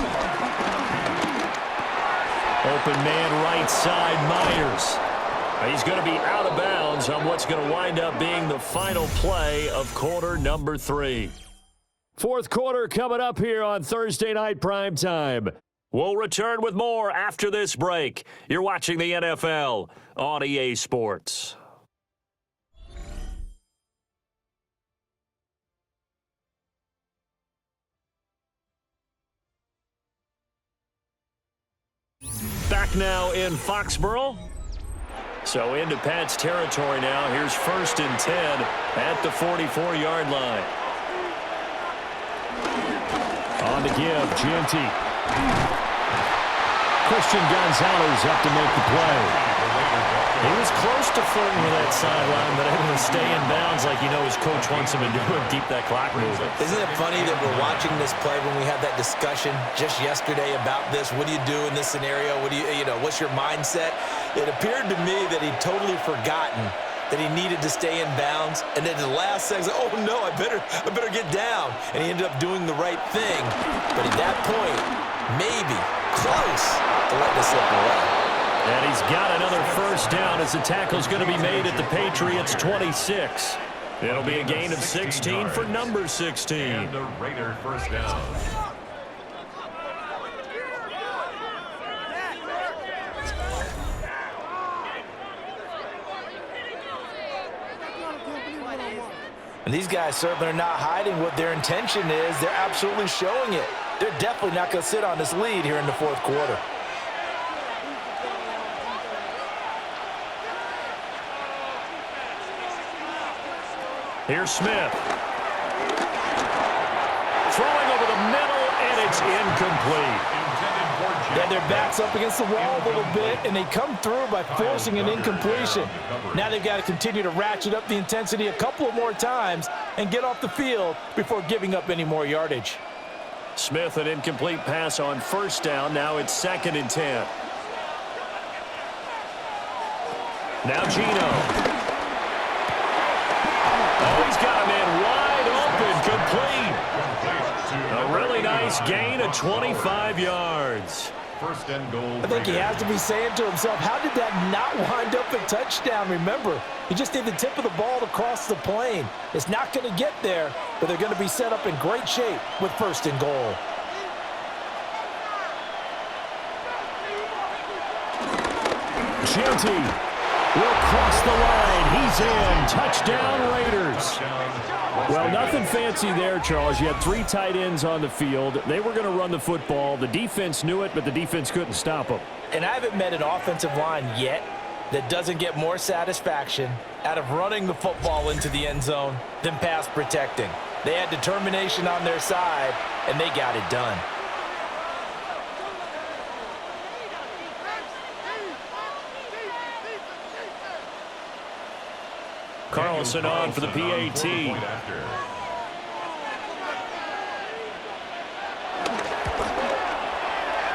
Open man right side, Myers. He's going to be out of bounds on what's going to wind up being the final play of quarter number 3. 4th quarter coming up here on Thursday Night Primetime. We'll return with more after this break. You're watching the NFL on EA Sports. Back now in Foxborough. So into Pat's territory now. Here's 1st and 10 at the 44-yard line. On to give, Gianti. Christian Gonzalez up to make the play. He was close to flirting with that sideline, but able to stay in bounds like you know his coach wants him to do and keep that clock moving. Isn't it funny that we're watching this play when we had that discussion just yesterday about this? What do you do in this scenario? What do you know, what's your mindset? It appeared to me that he'd totally forgotten that he needed to stay in bounds, and then the last second, oh no, I better get down. And he ended up doing the right thing. But at that point, maybe close to let this slip away. And he's got another first down as the tackle's going to be made at the Patriots' 26. It'll be a gain of 16 for number 16. And the Raider first down. And these guys certainly are not hiding what their intention is. They're absolutely showing it. They're definitely not going to sit on this lead here in the 4th quarter. Here's Smith. Throwing over the middle, and it's incomplete. Yeah, their back's up against the wall a little bit, and they come through by forcing an incompletion. Now they've got to continue to ratchet up the intensity a couple of more times and get off the field before giving up any more yardage. Smith, an incomplete pass on first down. Now it's 2nd and 10. Now Geno. Oh, he's got a man wide open, complete. A really nice gain of 25 yards. First and goal. I think he has to be saying to himself, how did that not wind up a touchdown? Remember, he just did the tip of the ball to cross the plane. It's not going to get there, but they're going to be set up in great shape with first and goal. Shanty will cross the line. He's in. Touchdown, Raiders. Well, nothing fancy there, Charles. You had 3 tight ends on the field. They were going to run the football. The defense knew it, but the defense couldn't stop them. And I haven't met an offensive line yet that doesn't get more satisfaction out of running the football into the end zone than pass protecting. They had determination on their side, and they got it done. Carlson on for the PAT.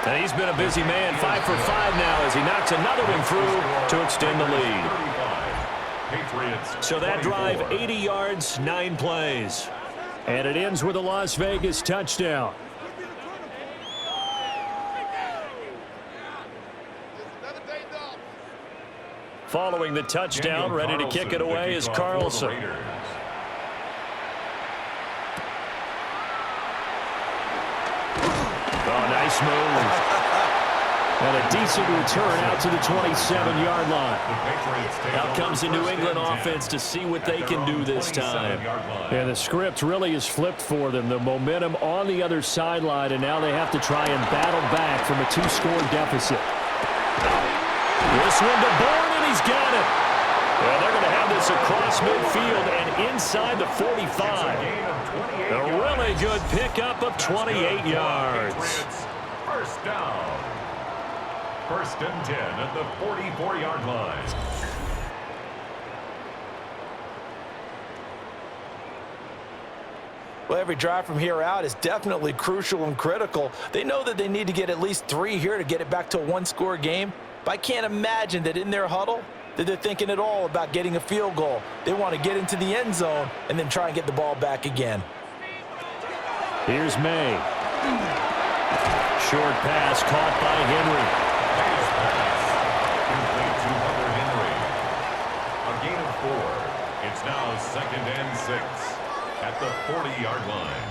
And he's been a busy man, 5 for 5 now as he knocks another one through to extend the lead. So that drive, 80 yards, 9 plays. And it ends with a Las Vegas touchdown. Following the touchdown, ready to kick it away is Carlson. Oh, nice move. And a decent return out to the 27-yard line. Out comes the New England offense to see what they can do this time. And the script really is flipped for them. The momentum on the other sideline, and now they have to try and battle back from a 2-score deficit. This one to Bourne, and he's got it. Well, they're going to have this across midfield and inside the 45. A really good pickup of 28 yards. First down. First and 10 at the 44-yard line. Well, every drive from here out is definitely crucial and critical. They know that they need to get at least 3 here to get it back to a 1-score game. But I can't imagine that in their huddle that they're thinking at all about getting a field goal. They want to get into the end zone and then try and get the ball back again. Here's Maye. Short pass caught by Henry. Complete to Henry. A gain of 4. It's now second and 6 at the 40-yard line.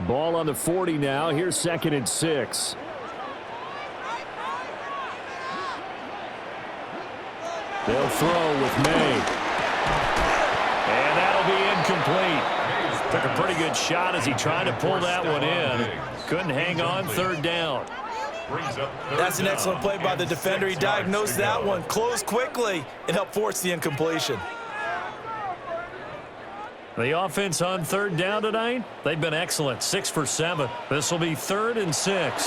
Ball on the 40 now. Here's second and 6. They'll throw with Maye. And that'll be incomplete. Took a pretty good shot as he tried to pull that one in. Couldn't hang on, third down. That's an excellent play by the defender. He diagnosed that one, closed quickly, and helped force the incompletion. The offense on third down tonight, they've been excellent, 6 for 7. This will be 3rd and 6.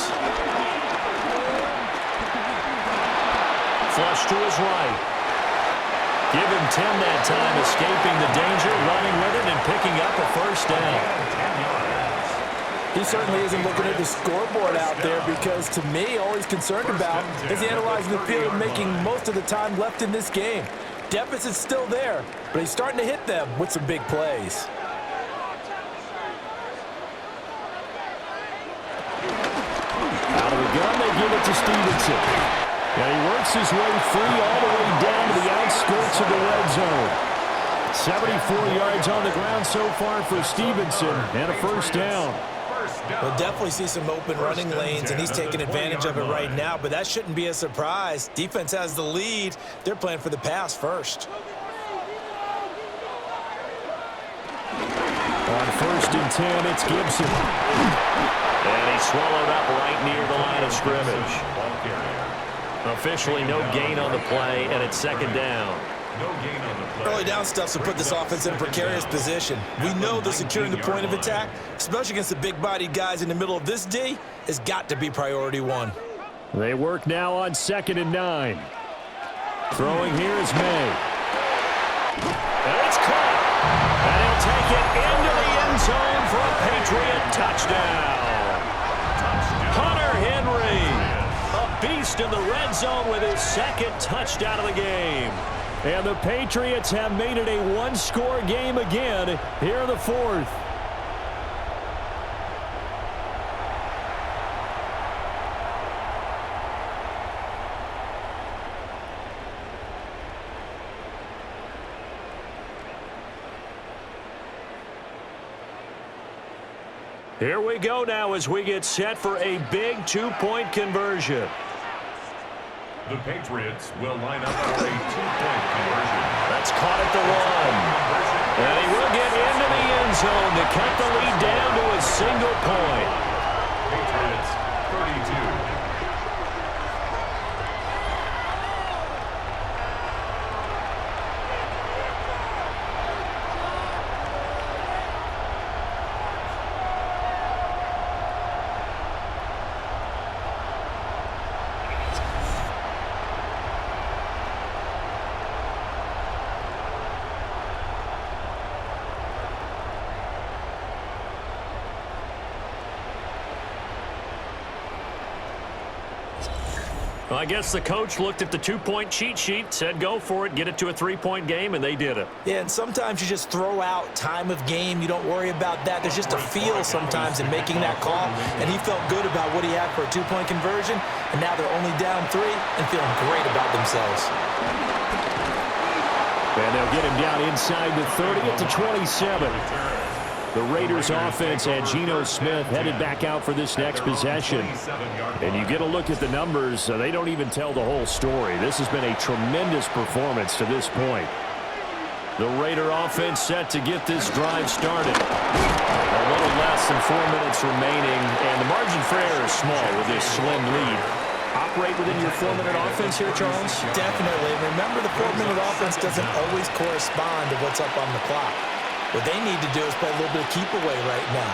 Flush to his right. Give him 10 that time, escaping the danger, running with it, and picking up a first down. He certainly isn't looking at the scoreboard out there because, to me, all he's concerned about is analyzing the field and making most of the time left in this game. Deficit's still there, but he's starting to hit them with some big plays. Out of the gun, they give it to Stevenson. And he works his way free all the way down to the outskirts of the red zone. 74 yards on the ground so far for Stevenson, and a first down. We'll definitely see some open running lanes, and he's taking advantage of it right now, but that shouldn't be a surprise. Defense has the lead. They're playing for the pass first. On first and 10, it's Gibson. And he's swallowed up right near the line of scrimmage. Officially no gain on the play, and it's second down. Early down stuff to put this offense in a precarious position. We know that securing the point of attack, especially against the big-bodied guys in the middle of this D, has got to be priority 1. They work now on 2nd and 9. Throwing here is Maye. And it's caught. And he'll take it into the end zone for a Patriot touchdown. Hunter Henry, a beast in the red zone with his 2nd touchdown of the game. And the Patriots have made it a 1-score game again here in the 4th. Here we go now as we get set for a big two-point conversion. The Patriots will line up for a two-point conversion. That's caught at the 1. And he will get into the end zone to cut the lead down to a single point. Patriots 32. Well, I guess the coach looked at the two-point cheat sheet, said go for it, get it to a three-point game, and they did it. Yeah, and sometimes you just throw out time of game. You don't worry about that. There's just a feel sometimes in making that call, and he felt good about what he had for a two-point conversion, and now they're only down 3 and feeling great about themselves. And they'll get him down inside the 30 at the 27. The Raiders offense had Geno Smith headed back out for this next possession. And you get a look at the numbers, they don't even tell the whole story. This has been a tremendous performance to this point. The Raider offense set to get this drive started. A little less than 4 minutes remaining, and the margin for error is small with this slim lead. Operate within your 4-minute offense here, Charles? Definitely. And remember, the 4-minute offense doesn't always correspond to what's up on the clock. What they need to do is play a little bit of keep away right now.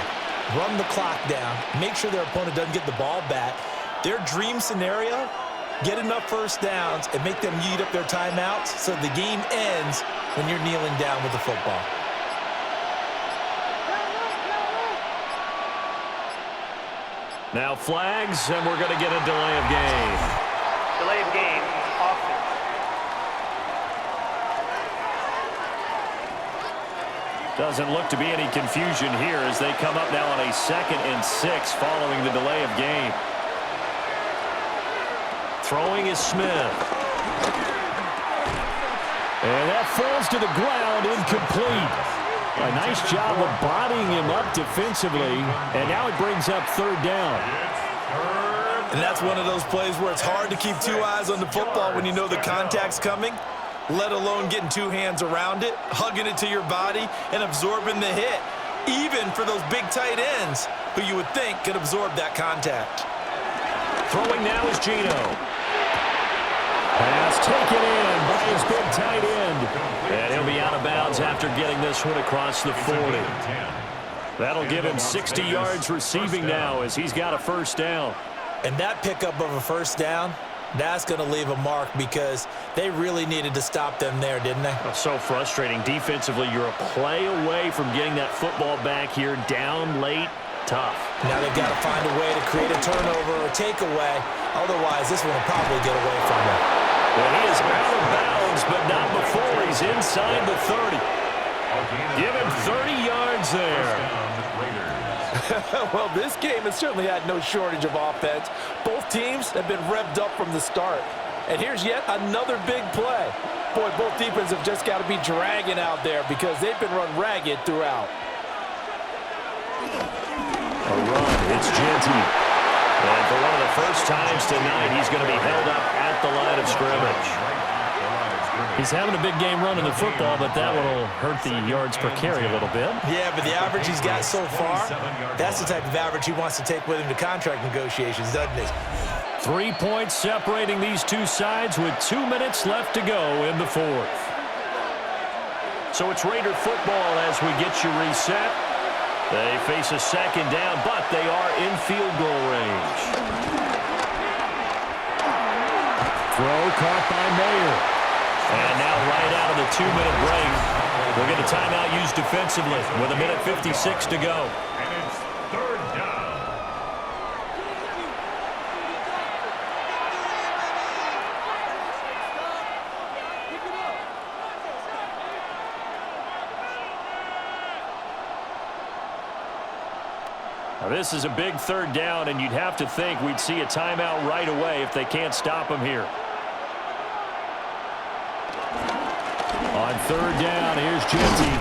Run the clock down. Make sure their opponent doesn't get the ball back. Their dream scenario, get enough first downs and make them eat up their timeouts so the game ends when you're kneeling down with the football. Now flags, and we're going to get a delay of game. Delay of game, offense. Doesn't look to be any confusion here as they come up now on a 2nd and 6 following the delay of game. Throwing is Smith. And that falls to the ground, incomplete. A nice job of bodying him up defensively, and now it brings up 3rd down. And that's one of those plays where it's hard to keep 2 eyes on the football when you know the contact's coming, let alone getting 2 hands around it, hugging it to your body, and absorbing the hit, even for those big tight ends who you would think could absorb that contact. Throwing now is Geno. Pass taken in by his big tight end. And he'll be out of bounds after getting this one across the 40. That'll give him 60 yards receiving now as he's got a 1st down. And that pickup of a 1st down, that's going to leave a mark because they really needed to stop them there, didn't they? So frustrating. Defensively, you're a play away from getting that football back here down late. Tough. Now they've got to find a way to create a turnover or takeaway. Otherwise, this one will probably get away from them. Well, he is out of bounds, but not before he's inside the 30. Give him 30 yards there. Well, this game has certainly had no shortage of offense. Both teams have been revved up from the start. And here's yet another big play. Boy, both defenses have just got to be dragging out there because they've been run ragged throughout. A run, it's Genty. And for one of the first times tonight, he's going to be held up at the line of scrimmage. He's having a big game running the football, but that one will hurt the yards per carry a little bit. Yeah, but the average he's got so far, that's the type of average he wants to take with him to contract negotiations, doesn't he? 3 points separating these two sides with 2 minutes left to go in the 4th. So it's Raider football as we get you reset. They face a 2nd down, but they are in field goal range. Throw caught by Maye. And now right out of the 2-minute break, we'll get a timeout used defensively with 1:56 to go. And it's 3rd down. Now this is a big 3rd down, and you'd have to think we'd see a timeout right away if they can't stop him here. On 3rd down, here's Genty.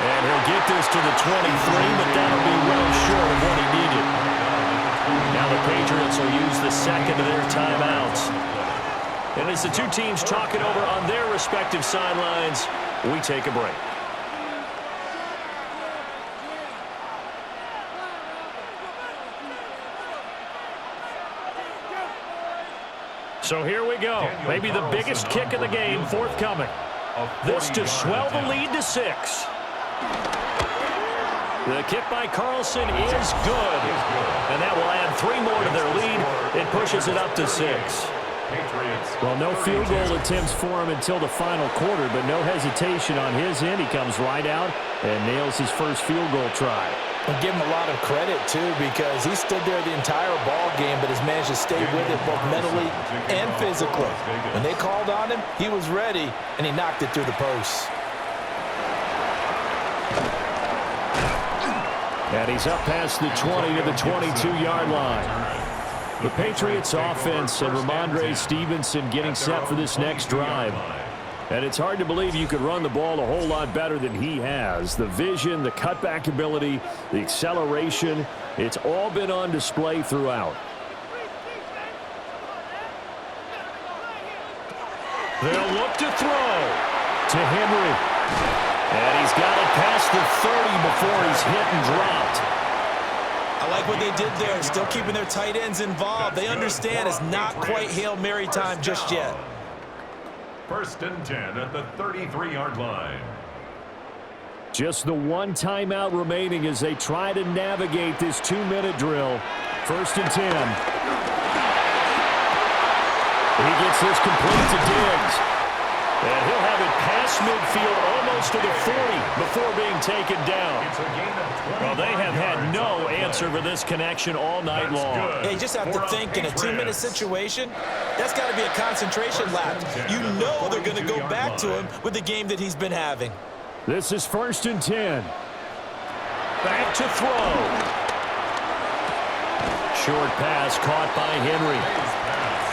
And he'll get this close to the 23, but that'll be well short of what he needed. Now the Patriots will use the second of their timeouts. And as the two teams talk it over on their respective sidelines, we take a break. So here we go. Maybe the biggest kick of the game forthcoming. This to swell the lead to 6. The kick by Carlson is good. And that will add 3 more to their lead. It pushes it up to 6. Well, no field goal attempts for him until the final quarter, but no hesitation on his end. He comes right out and nails his first field goal try. And give him a lot of credit, too, because he stood there the entire ball game, but has managed to stay with it both mentally and physically. When they called on him, he was ready, and he knocked it through the posts. And he's up past the 20 to the 22-yard line. The Patriots offense and Rhamondre Stevenson getting set for this next drive. And it's hard to believe you could run the ball a whole lot better than he has. The vision, the cutback ability, the acceleration, it's all been on display throughout. They'll look to throw To Henry. And he's got it past the 30 before he's hit and dropped. I like what they did there, still keeping their tight ends involved. They understand it's not quite Hail Mary time just yet. 1st and 10 at the 33-yard line. Just the one timeout remaining as they try to navigate this 2-minute drill. 1st and 10. He gets this complete to Diggs. And he'll have it past midfield almost to the 40 before being taken down. It's a gain of 20. Well, they have had no answer for this connection all night long. Yeah, you just have to think in a 2-minute situation, that's got to be a concentration lapse. You know they're going to go back to him with the game that he's been having. This is 1st and 10. Back to throw. Short pass caught by Henry.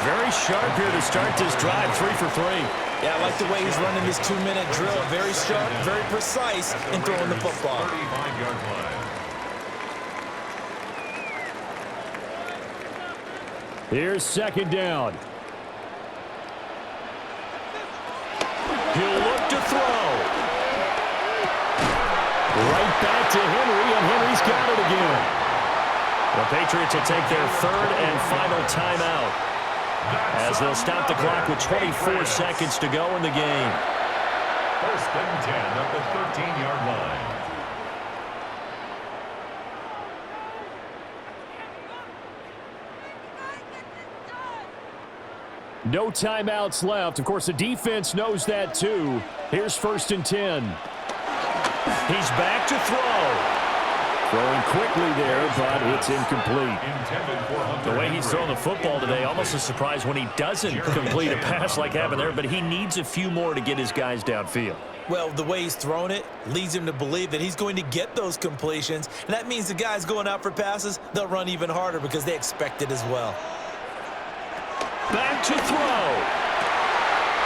Very sharp here to start this drive, 3 for 3. Yeah, I like the way he's running this 2-minute drill. Very sharp, very precise in throwing the football. 35-yard line. Here's 2nd down. He'll look to throw. Right back to Henry, and Henry's got it again. The Patriots will take their 3rd and final timeout as they'll stop the clock with 24 seconds to go in the game. 1st and 10 at the 13-yard line. No timeouts left. Of course, the defense knows that too. Here's 1st and 10. He's back to throw. Throwing quickly there, but it's incomplete. The way he's throwing the football today, almost a surprise when he doesn't complete a pass like happened there, but he needs a few more to get his guys downfield. Well, the way he's thrown it leads him to believe that he's going to get those completions, and that means the guys going out for passes, they'll run even harder because they expect it as well. Back to throw.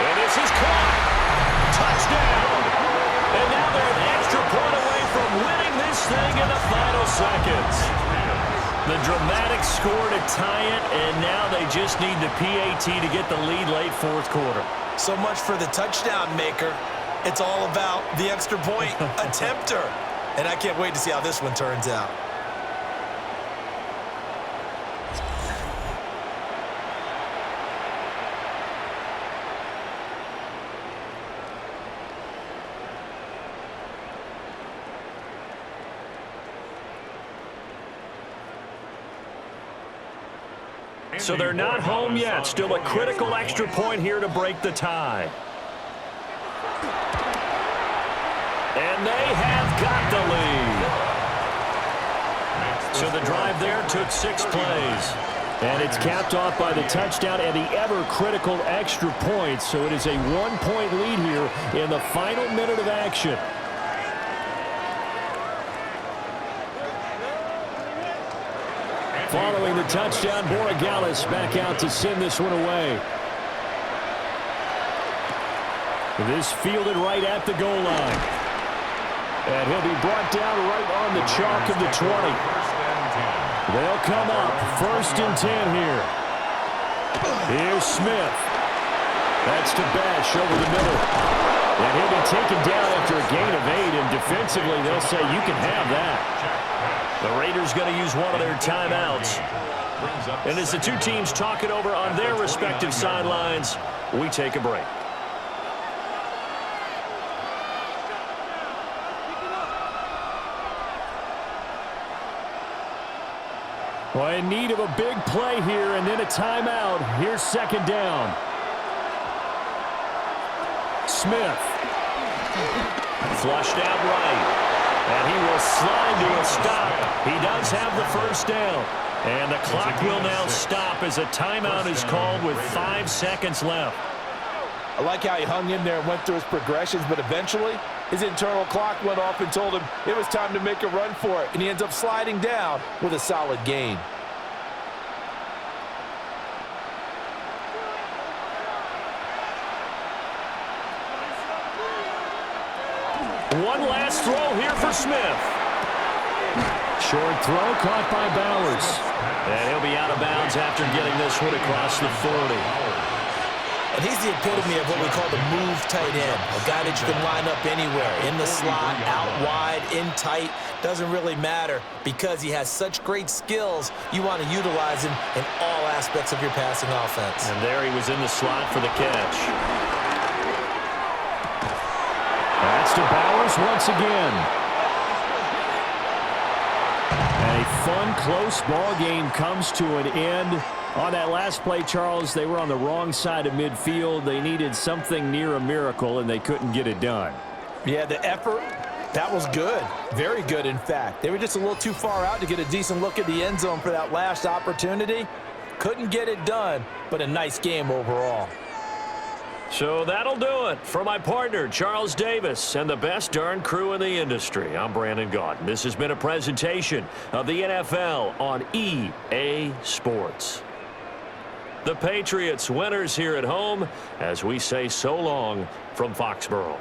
And this is caught. Touchdown. And now they're an extra point away from winning this thing in the final seconds. The dramatic score to tie it, and now they just need the PAT to get the lead late 4th quarter. So much for the touchdown maker. It's all about the extra point attempter. And I can't wait to see how this one turns out. So they're not home yet. Still a critical extra point here to break the tie. And they have got the lead. So the drive there took 6 plays. And it's capped off by the touchdown and the ever-critical extra points. So it is a 1-point lead here in the final minute of action. Following the touchdown, Borregales back out to send this one away. This fielded right at the goal line. And he'll be brought down right on the chalk of the 20. They'll come up 1st and 10 here. Here's Smith. That's to Bash over the middle. And he'll be taken down after a gain of 8, and defensively they'll say you can have that. The Raiders going to use one of their timeouts. And as the two teams talk it over on their respective sidelines, we take a break. Well, in need of a big play here and then a timeout. Here's 2nd down. Smith. Flushed out right. And he will slide to a stop. He does have the 1st down. And the clock will now stop as a timeout is called with 5 seconds left. I like how he hung in there and went through his progressions, but eventually his internal clock went off and told him it was time to make a run for it, and he ends up sliding down with a solid gain. One last throw here for Smith. Short throw caught by Bowers. And he'll be out of bounds after getting this one across the 40. And he's the epitome of what we call the move tight end, a guy that you can line up anywhere, in the slot, out wide, in tight, doesn't really matter because he has such great skills. You want to utilize him in all aspects of your passing offense. And there he was in the slot for the catch. That's to Bowers once again. And a fun, close ball game comes to an end. On that last play, Charles, they were on the wrong side of midfield. They needed something near a miracle, and they couldn't get it done. Yeah, the effort, that was good. Very good, in fact. They were just a little too far out to get a decent look at the end zone for that last opportunity. Couldn't get it done, but a nice game overall. So that'll do it for my partner, Charles Davis, and the best darn crew in the industry. I'm Brandon Gaudin. This has been a presentation of the NFL on EA Sports. The Patriots winners here at home as we say so long from Foxborough.